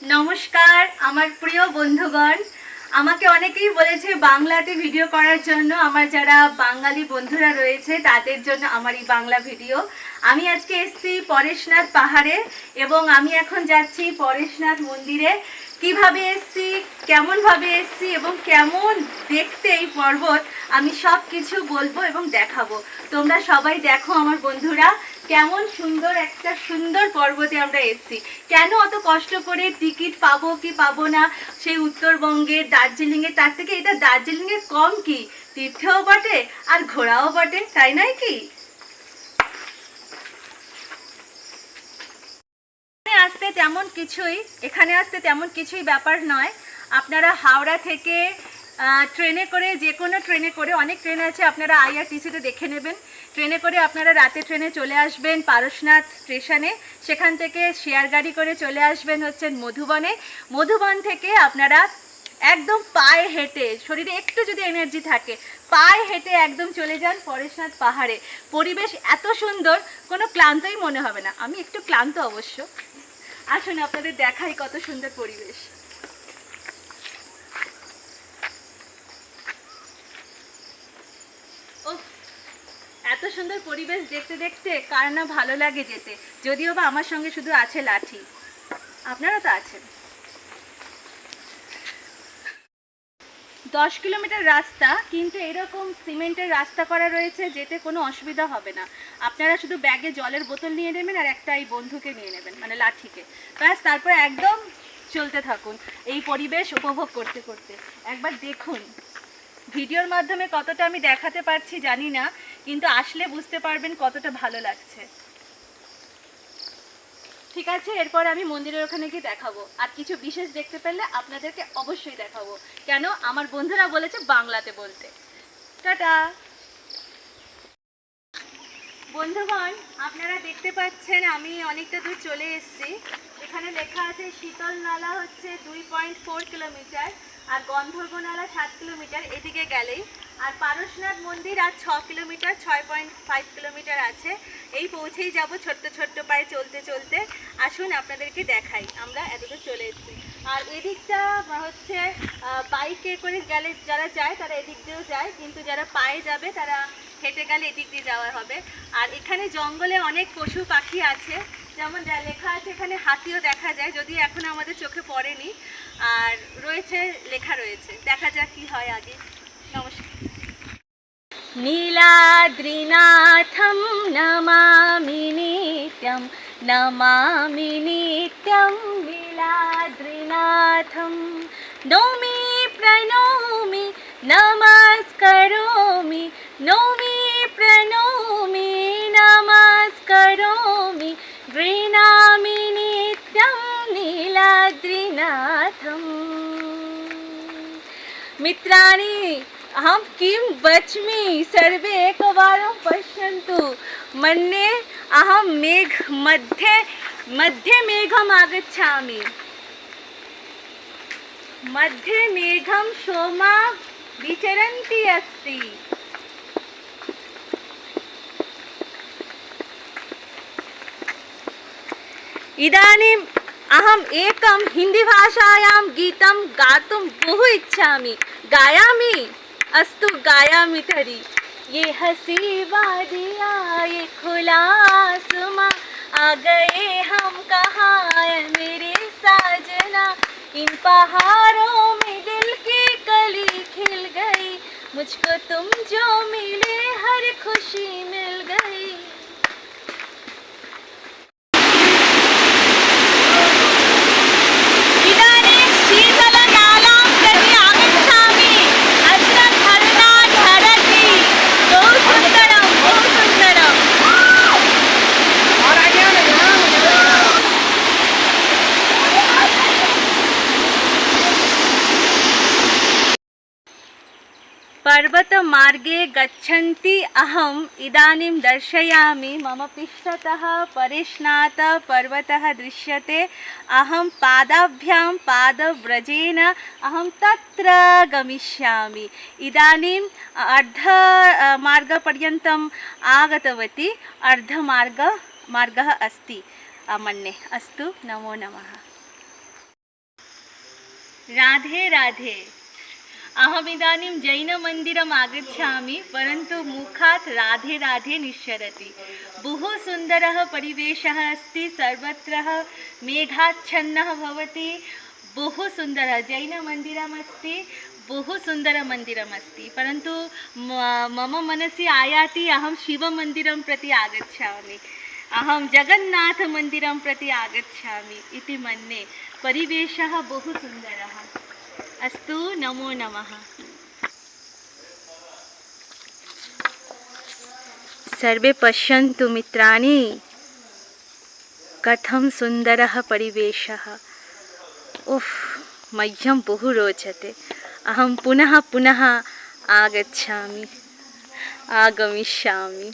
নমস্কার আমার প্রিয় বন্ধুগণ, আমাকে অনেকেই বলেছে বাংলাতে ভিডিও করার জন্য। আমার যারা বাঙালি বন্ধুরা রয়েছে তাদের জন্য আমার এই বাংলা ভিডিও। আমি আজকে এসেছি পরেশনাথ পাহাড়ে এবং আমি এখন যাচ্ছি পরেশনাথ মন্দিরে। কিভাবে এসেছি, কেমনভাবে এসেছি এবং কেমন দেখতে এই পর্বত আমি সব কিছু বলবো এবং দেখাবো। তোমরা সবাই দেখো আমার বন্ধুরা, কেমন সুন্দর একটা সুন্দর পর্বতে আমরা এসেছি। কেন অত কষ্ট করে টিকিট পাবো কি পাবো না, সেই উত্তরবঙ্গের দার্জিলিংয়ে, তার থেকে এটা দার্জিলিংয়ের কম কি, তীর্থও বটে আর ঘোরাও বটে, তাই নয় কি? এখানে আসতে তেমন কিছুই ব্যাপার নয়। আপনারা হাওড়া থেকে ট্রেনে করে, যে কোনো ট্রেনে করে, অনেক ট্রেন আছে, আপনারা আইআরটিসিতে দেখে নেবেন। ট্রেনে করে আপনারা রাতে ট্রেনে চলে আসবেন পারশনাথ স্টেশনে। সেখান থেকে শেয়ার গাড়ি করে চলে আসবেন হচ্ছেন মধুবনে। মধুবন থেকে আপনারা একদম পায়ে হেঁটে, শরীরে একটু যদি এনার্জি থাকে, পায়ে হেঁটে একদম চলে যান পরেশনাথ পাহাড়ে। পরিবেশ এত সুন্দর, কোনো ক্লান্তই মনে হবে না। আমি একটু ক্লান্ত অবশ্য। আসুন আপনাদের দেখাই কত সুন্দর পরিবেশ। এত সুন্দর পরিবেশ দেখতে দেখতে কার না ভালো লাগে যেতে, যদিও বা আমার সঙ্গে শুধু আছে লাঠি, আপনারা তো আছেন। 10 কিলোমিটার রাস্তা, কিন্তু এরকম সিমেন্টের রাস্তা করা রয়েছে, যেতে কোনো অসুবিধা হবে না। আপনারা শুধু ব্যাগে জলের বোতল নিয়ে নেবেন আর একটা এই বন্ধুকে নিয়ে নেবেন, মানে লাঠিকে, ব্যাস। তারপর একদম চলতে থাকুন এই পরিবেশ উপভোগ করতে করতে। একবার দেখুন, ভিডিওর মাধ্যমে কতটা আমি দেখাতে পারছি জানি না, কিন্তু আসলে বুঝতে পারবেন কতটা ভালো লাগছে। ঠিক আছে, এরপর আমি মন্দিরের ওখানে গিয়ে দেখাবো। আর কিছু বিশেষ দেখতে পেলে আপনাদেরকে অবশ্যই দেখাবো, কেন আমার বন্ধুরা বলেছে বাংলাতে বলতে। টাটা বন্ধুগণ, আপনারা দেখতে পাচ্ছেন আমি অনেকটা দূর চলে এসেছি। এখানে লেখা আছে শীতল নালা হচ্ছে 2.4 কিলোমিটার আর গন্ধর্ব নালা 7 কিলোমিটার এদিকে গেলেই। আর পারশনাথ মন্দির আর 6 কিলোমিটার, 6.5 কিলোমিটার আছে। এই পৌঁছেই যাব ছোট্ট ছোট্ট পায়ে চলতে চলতে। আসুন আপনাদেরকে দেখাই, আমরা এতদূর চলে এসেছি। আর এদিকটা হচ্ছে বাইকে করে গেলে যারা যায় তারা এদিক দিয়েও যায়, কিন্তু যারা পায়ে যাবে তারা হেঁটে গেলে এদিক দিয়ে যাওয়া হবে। আর এখানে জঙ্গলে অনেক পশু পাখি আছে, যেমন লেখা আছে এখানে হাতিও দেখা যায়, যদিও এখন আমাদের চোখে পড়েনি। আর রয়েছে, লেখা রয়েছে, দেখা যাক কি হয় আগে। নমস্কার। নীলাদ্রিনাথম নমামি নিত্যম, নমামি নিত্যম নীলাদ্রিনাথম। নৌমি প্রণৌমি নমস্করোমি, নৌমি প্রণৌমি নমস্করোমি, গৃহ্ণামি নিত্যম নীলাদ্রিনাথম। मित्राणि अहं किं वच्मि, सर्वे एकवारं पश्यन्तु। मन्ये अहं मध्ये मेघम् आगच्छामि, मध्ये मेघं सोमा विचरन्ति अस्ति। इदानीम् अहम् एकं हिंदी भाषायां गीतं गातुं बहु इच्छामि। गायामि, अस्तु गायामि तर्हि। ये हंसी वादियाँ, ये खुला आसमां, आ गए हम कहाँ मेरे साजना। इन पहाड़ों में दिल की कली खिल गई, मुझको तुम जो मिले हर खुशी मिल गई। पर्वतमार्गे गच्छन्ती अहम् इदानीं दर्शयामि। मम पृष्ठतः परेशनाथ पर्वतः दृश्यते। अहं पादाभ्यां पादव्रजेन अहं तत्र गमिष्यामि। इदानीम् अर्धमार्गपर्यन्तम् आगतवती, अर्धमार्गः अस्ति मन्ये। अस्तु, नमो नमः। राधे राधे। अहमिदानीं जैनमन्दिरम् आगच्छामि, परन्तु मुखात् राधे राधे निश्सरति। बहु सुन्दरः परिवेशः अस्ति, सर्वत्र मेघाच्छन्नः भवति। बहु सुन्दरः जैनमन्दिरमस्ति, बहु सुन्दरमन्दिरमस्ति, परन्तु मम मनसि आयाति अहं शिवमन्दिरं प्रति आगच्छामि, अहं जगन्नाथमन्दिरं प्रति आगच्छामि इति मन्ये। परिवेशः बहु सुन्दरः। अस्तु, नमो नमः। सर्वे पश्यन्तु मित्राणि, कथं सुन्दरः परिवेशः। उफ्, मह्यं बहु रोचते। अहं पुनः पुनः आगमिष्यामि।